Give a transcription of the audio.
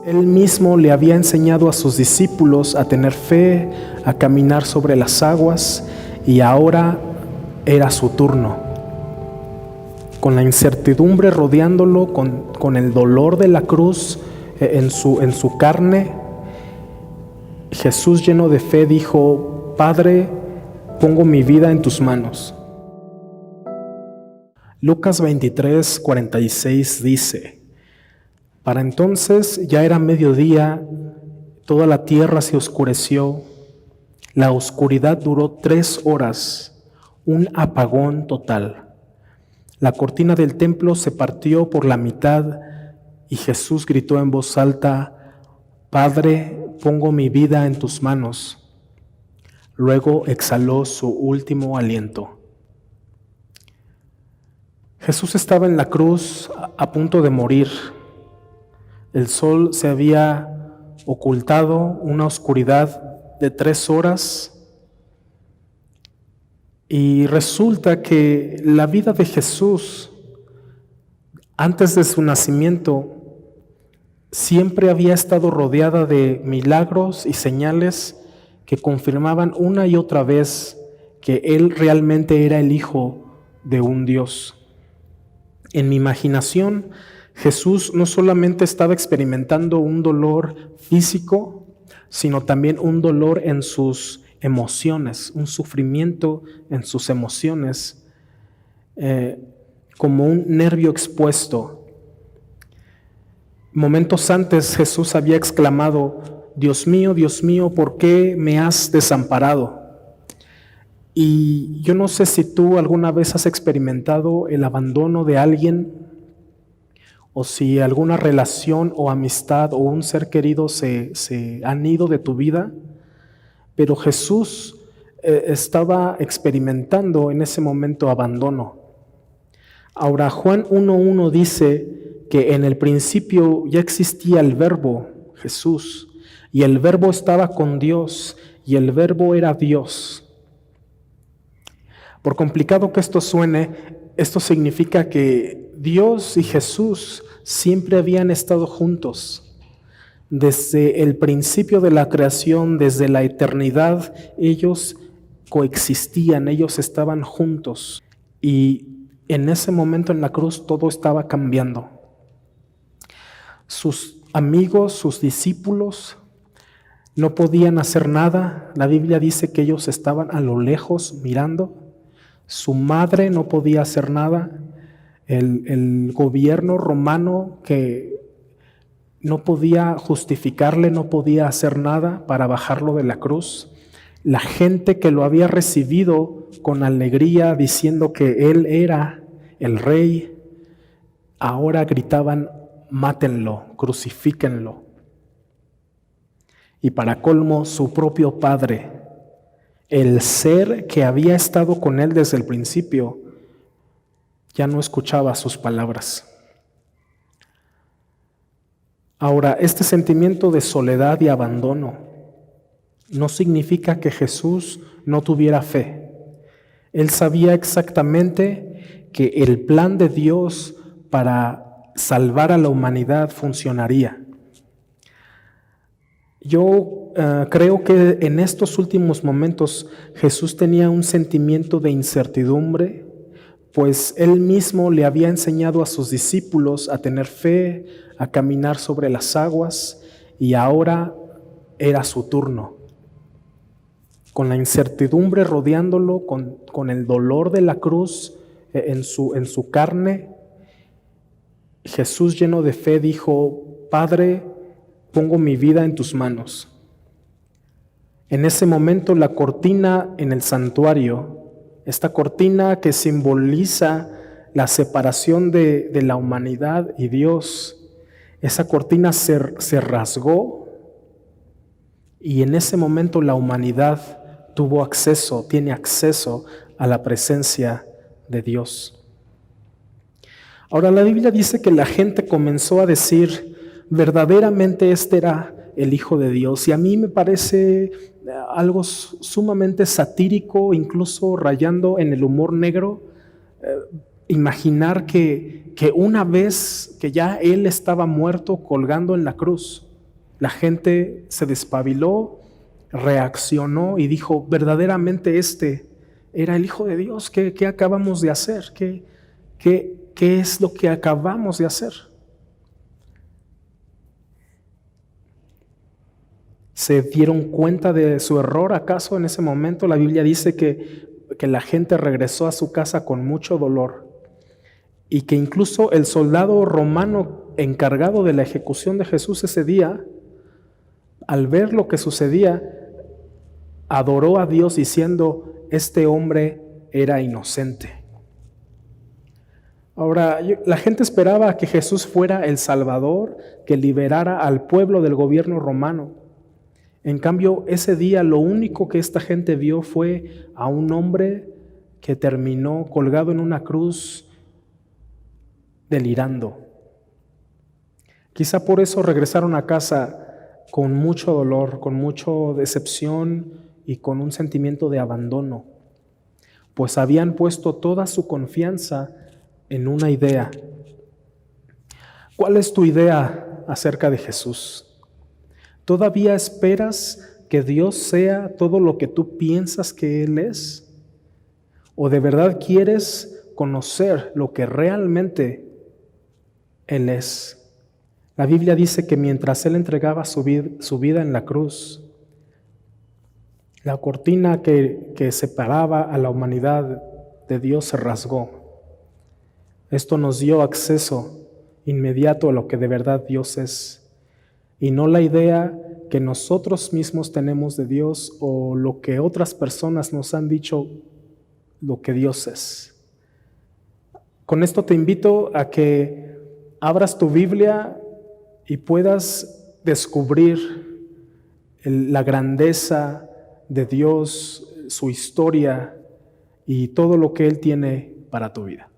Él mismo le había enseñado a sus discípulos a tener fe, a caminar sobre las aguas, y ahora era su turno. Con la incertidumbre rodeándolo, con el dolor de la cruz en su carne, Jesús, lleno de fe, dijo: Padre, pongo mi vida en tus manos. Lucas 23:46 dice: Para entonces ya era mediodía, toda la tierra se oscureció, la oscuridad duró 3 horas, un apagón total. La cortina del templo se partió por la mitad y Jesús gritó en voz alta: Padre, pongo mi vida en tus manos. Luego exhaló su último aliento. Jesús estaba en la cruz a punto de morir. El sol se había ocultado, una oscuridad de 3 horas. Y resulta que la vida de Jesús, antes de su nacimiento, siempre había estado rodeada de milagros y señales que confirmaban una y otra vez que Él realmente era el Hijo de un Dios. En mi imaginación, Jesús no solamente estaba experimentando un dolor físico, sino también un dolor en sus emociones, un sufrimiento en sus emociones, como un nervio expuesto. Momentos antes Jesús había exclamado: Dios mío, ¿por qué me has desamparado? Y yo no sé si tú alguna vez has experimentado el abandono de alguien, o si alguna relación o amistad o un ser querido se han ido de tu vida, pero Jesús estaba experimentando en ese momento abandono. Ahora, Juan 1:1 dice que en el principio ya existía el Verbo, Jesús, y el Verbo estaba con Dios, y el Verbo era Dios. Por complicado que esto suene, esto significa que Dios y Jesús siempre habían estado juntos. Desde el principio de la creación, desde la eternidad, ellos coexistían, ellos estaban juntos. Y en ese momento en la cruz todo estaba cambiando. Sus amigos, sus discípulos, no podían hacer nada. La Biblia dice que ellos estaban a lo lejos mirando. Su madre no podía hacer nada. El gobierno romano, que no podía justificarle, no podía hacer nada para bajarlo de la cruz. La gente que lo había recibido con alegría, diciendo que él era el rey, ahora gritaban: mátenlo, crucifíquenlo. Y para colmo, su propio padre, el ser que había estado con él desde el principio, ya no escuchaba sus palabras. Ahora, este sentimiento de soledad y abandono no significa que Jesús no tuviera fe. Él sabía exactamente que el plan de Dios para salvar a la humanidad funcionaría. Yo creo que en estos últimos momentos Jesús tenía un sentimiento de incertidumbre, pues Él mismo le había enseñado a sus discípulos a tener fe, a caminar sobre las aguas, y ahora era su turno. Con la incertidumbre rodeándolo, con el dolor de la cruz en su carne, Jesús, lleno de fe, dijo: Padre, pongo mi vida en tus manos. En ese momento la cortina en el santuario, esta cortina que simboliza la separación de la humanidad y Dios, esa cortina se rasgó, y en ese momento la humanidad tiene acceso a la presencia de Dios. Ahora, la Biblia dice que la gente comenzó a decir: verdaderamente este era el Hijo de Dios. Y a mí me parece algo sumamente satírico, incluso rayando en el humor negro, imaginar que una vez que ya Él estaba muerto, colgando en la cruz, La gente se despabiló, reaccionó y dijo, verdaderamente este era el Hijo de Dios. ¿Qué acabamos de hacer? ¿Qué es lo que acabamos de hacer? ¿Se dieron cuenta de su error acaso en ese momento? La Biblia dice que la gente regresó a su casa con mucho dolor y que incluso el soldado romano encargado de la ejecución de Jesús ese día, al ver lo que sucedía, adoró a Dios diciendo, este hombre era inocente. Ahora, la gente esperaba que Jesús fuera el Salvador, que liberara al pueblo del gobierno romano. En cambio, ese día lo único que esta gente vio fue a un hombre que terminó colgado en una cruz, delirando. Quizá por eso regresaron a casa con mucho dolor, con mucha decepción y con un sentimiento de abandono, pues habían puesto toda su confianza en una idea. ¿Cuál es tu idea acerca de Jesús? ¿Todavía esperas que Dios sea todo lo que tú piensas que Él es? ¿O de verdad quieres conocer lo que realmente Él es? La Biblia dice que mientras Él entregaba su vida en la cruz, la cortina que separaba a la humanidad de Dios se rasgó. Esto nos dio acceso inmediato a lo que de verdad Dios es, y no la idea que nosotros mismos tenemos de Dios o lo que otras personas nos han dicho lo que Dios es. Con esto te invito a que abras tu Biblia y puedas descubrir la grandeza de Dios, su historia y todo lo que Él tiene para tu vida.